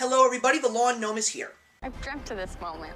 Hello everybody, the Lawn Gnome is here. I've dreamt of this moment.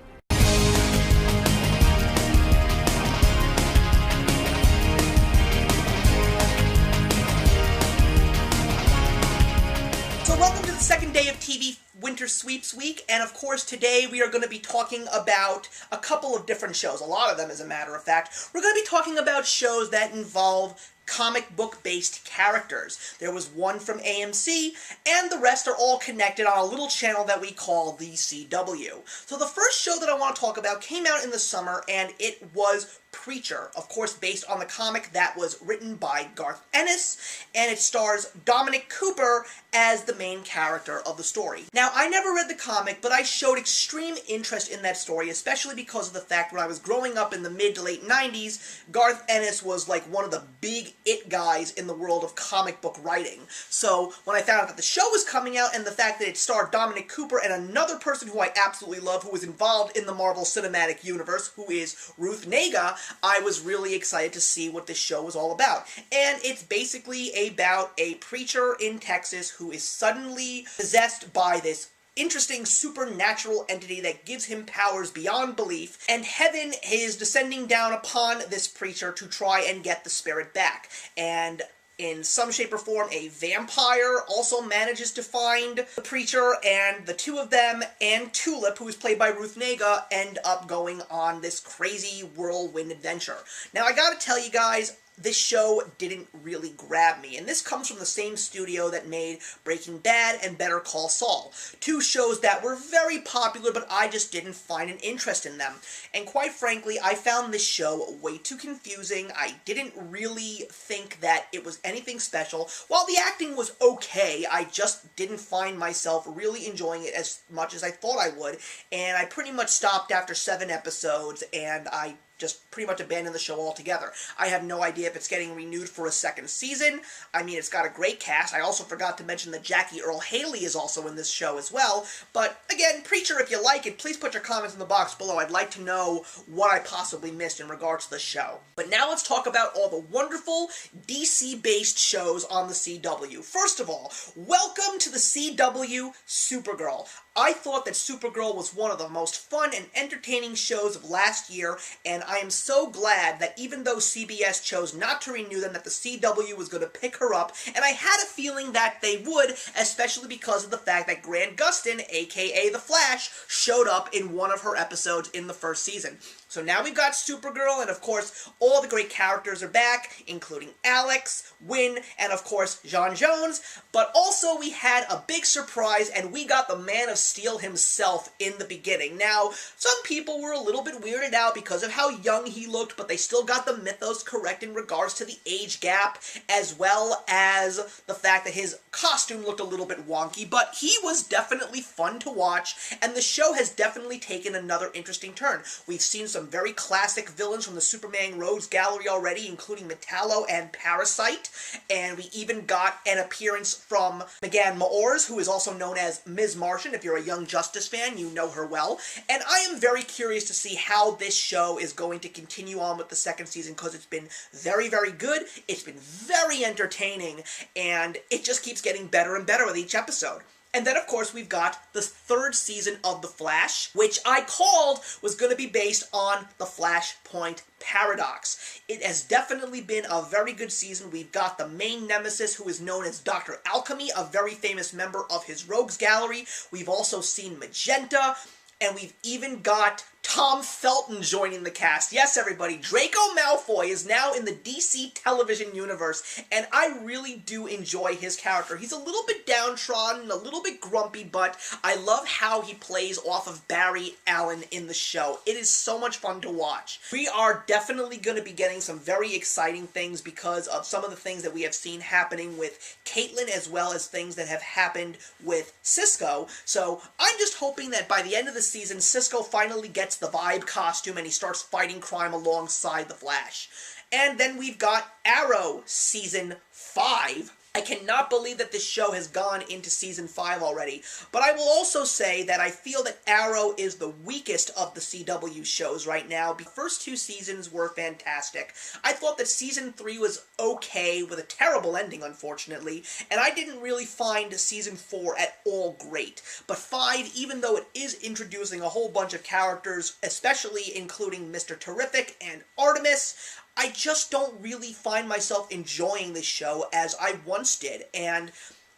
So welcome to the second day of TV Winter Sweeps Week, and of course today we are going to be talking about a couple of different shows, a lot of them as a matter of fact. We're going to be talking about shows that involve comic book-based characters. There was one from AMC, and the rest are all connected on a little channel that we call the CW. So the first show that I want to talk about came out in the summer, and it was Preacher, of course based on the comic that was written by Garth Ennis, and it stars Dominic Cooper as the main character of the story. Now, I never read the comic, but I showed extreme interest in that story, especially because of the fact when I was growing up in the mid to late 90s, Garth Ennis was like one of the big it guys in the world of comic book writing. So when I found out that the show was coming out, and the fact that it starred Dominic Cooper and another person who I absolutely love, who was involved in the Marvel Cinematic Universe, who is Ruth Negga, I was really excited to see what this show was all about. And it's basically about a preacher in Texas who is suddenly possessed by this interesting supernatural entity that gives him powers beyond belief, and heaven is descending down upon this preacher to try and get the spirit back. And in some shape or form, a vampire also manages to find the preacher, and the two of them and Tulip, who is played by Ruth Negga, end up going on this crazy whirlwind adventure. Now, I gotta tell you guys, this show didn't really grab me, and this comes from the same studio that made Breaking Bad and Better Call Saul. Two shows that were very popular, but I just didn't find an interest in them. And quite frankly, I found this show way too confusing. I didn't really think that it was anything special. While the acting was okay, I just didn't find myself really enjoying it as much as I thought I would, and I pretty much stopped after 7 episodes, and I just pretty much abandoned the show altogether. I have no idea if it's getting renewed for a second season. I mean, it's got a great cast. I also forgot to mention that Jackie Earle Haley is also in this show as well. But again, Preacher, if you like it, please put your comments in the box below. I'd like to know what I possibly missed in regards to the show. But now let's talk about all the wonderful DC-based shows on the CW. First of all, welcome to the CW Supergirl. I thought that Supergirl was one of the most fun and entertaining shows of last year, and I am so glad that even though CBS chose not to renew them, that the CW was going to pick her up, and I had a feeling that they would, especially because of the fact that Grant Gustin, aka The Flash, showed up in one of her episodes in the first season. So now we've got Supergirl, and of course, all the great characters are back, including Alex, Wynn, and of course, J'onn J'onzz, but also we had a big surprise, and we got the Man of Steel himself in the beginning. Now, some people were a little bit weirded out because of how young he looked, but they still got the mythos correct in regards to the age gap, as well as the fact that his costume looked a little bit wonky, but he was definitely fun to watch, and the show has definitely taken another interesting turn. We've seen some very classic villains from the Superman Rogues Gallery already, including Metallo and Parasite, and we even got an appearance from Megan Maors, who is also known as Ms. Martian. If you're a Young Justice fan, you know her well, and I am very curious to see how this show is going to continue on with the second season, because it's been very, very good, it's been very entertaining, and it just keeps getting better and better with each episode. And then, of course, we've got the third season of The Flash, which I called was going to be based on the Flashpoint Paradox. It has definitely been a very good season. We've got the main nemesis, who is known as Dr. Alchemy, a very famous member of his Rogues Gallery. We've also seen Magenta, and we've even got Tom Felton joining the cast. Yes, everybody, Draco Malfoy is now in the DC television universe, and I really do enjoy his character. He's a little bit downtrodden, a little bit grumpy, but I love how he plays off of Barry Allen in the show. It is so much fun to watch. We are definitely going to be getting some very exciting things because of some of the things that we have seen happening with Caitlin, as well as things that have happened with Cisco. So I'm just hoping that by the end of the season, Cisco finally gets the Vibe costume and he starts fighting crime alongside the Flash. And then we've got Arrow Season 5, I cannot believe that this show has gone into season 5 already, but I will also say that I feel that Arrow is the weakest of the CW shows right now. The first 2 seasons were fantastic. I thought that season 3 was okay, with a terrible ending, unfortunately, and I didn't really find season 4 at all great. But 5, even though it is introducing a whole bunch of characters, especially including Mr. Terrific and Artemis, I just don't really find myself enjoying this show as I once did, and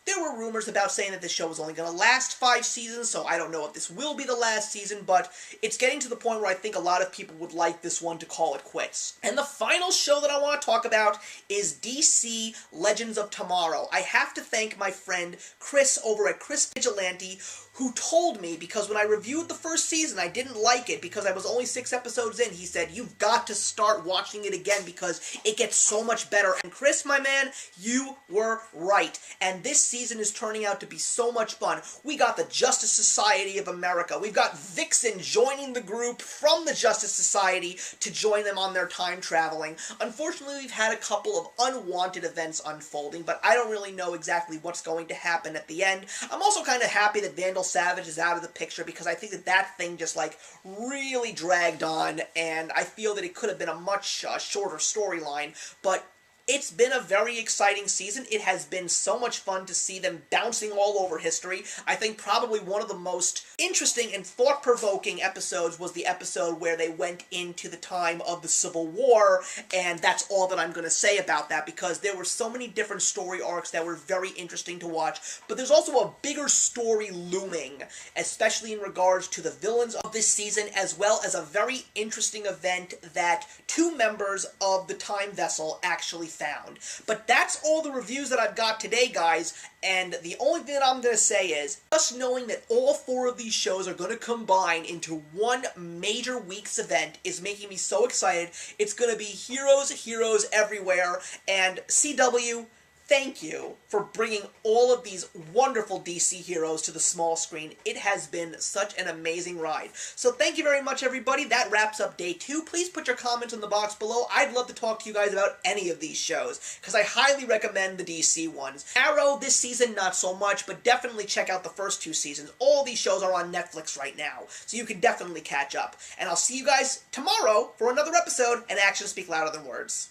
there were rumors about saying that this show was only going to last 5 seasons, so I don't know if this will be the last season, but it's getting to the point where I think a lot of people would like this one to call it quits. And the final show that I want to talk about is DC Legends of Tomorrow. I have to thank my friend Chris over at Chris Vigilante, who told me, because when I reviewed the first season, I didn't like it because I was only 6 episodes in. He said, you've got to start watching it again because it gets so much better. And Chris, my man, you were right. And this season is turning out to be so much fun. We got the Justice Society of America. We've got Vixen joining the group from the Justice Society to join them on their time traveling. Unfortunately, we've had a couple of unwanted events unfolding, but I don't really know exactly what's going to happen at the end. I'm also kind of happy that Vandal Savage is out of the picture because I think that that thing just like really dragged on, and I feel that it could have been a much shorter storyline, but it's been a very exciting season. It has been so much fun to see them bouncing all over history. I think probably one of the most interesting and thought-provoking episodes was the episode where they went into the time of the Civil War, and that's all that I'm going to say about that because there were so many different story arcs that were very interesting to watch, but there's also a bigger story looming, especially in regards to the villains of this season, as well as a very interesting event that 2 members of the Time Vessel actually found. But that's all the reviews that I've got today, guys, and the only thing that I'm going to say is, just knowing that all 4 of these shows are going to combine into one major week's event is making me so excited. It's going to be heroes everywhere, and CW, thank you for bringing all of these wonderful DC heroes to the small screen. It has been such an amazing ride. So thank you very much, everybody. That wraps up day 2. Please put your comments in the box below. I'd love to talk to you guys about any of these shows, because I highly recommend the DC ones. Arrow, this season, not so much, but definitely check out the first 2 seasons. All these shows are on Netflix right now, so you can definitely catch up. And I'll see you guys tomorrow for another episode, and actions speak louder than words.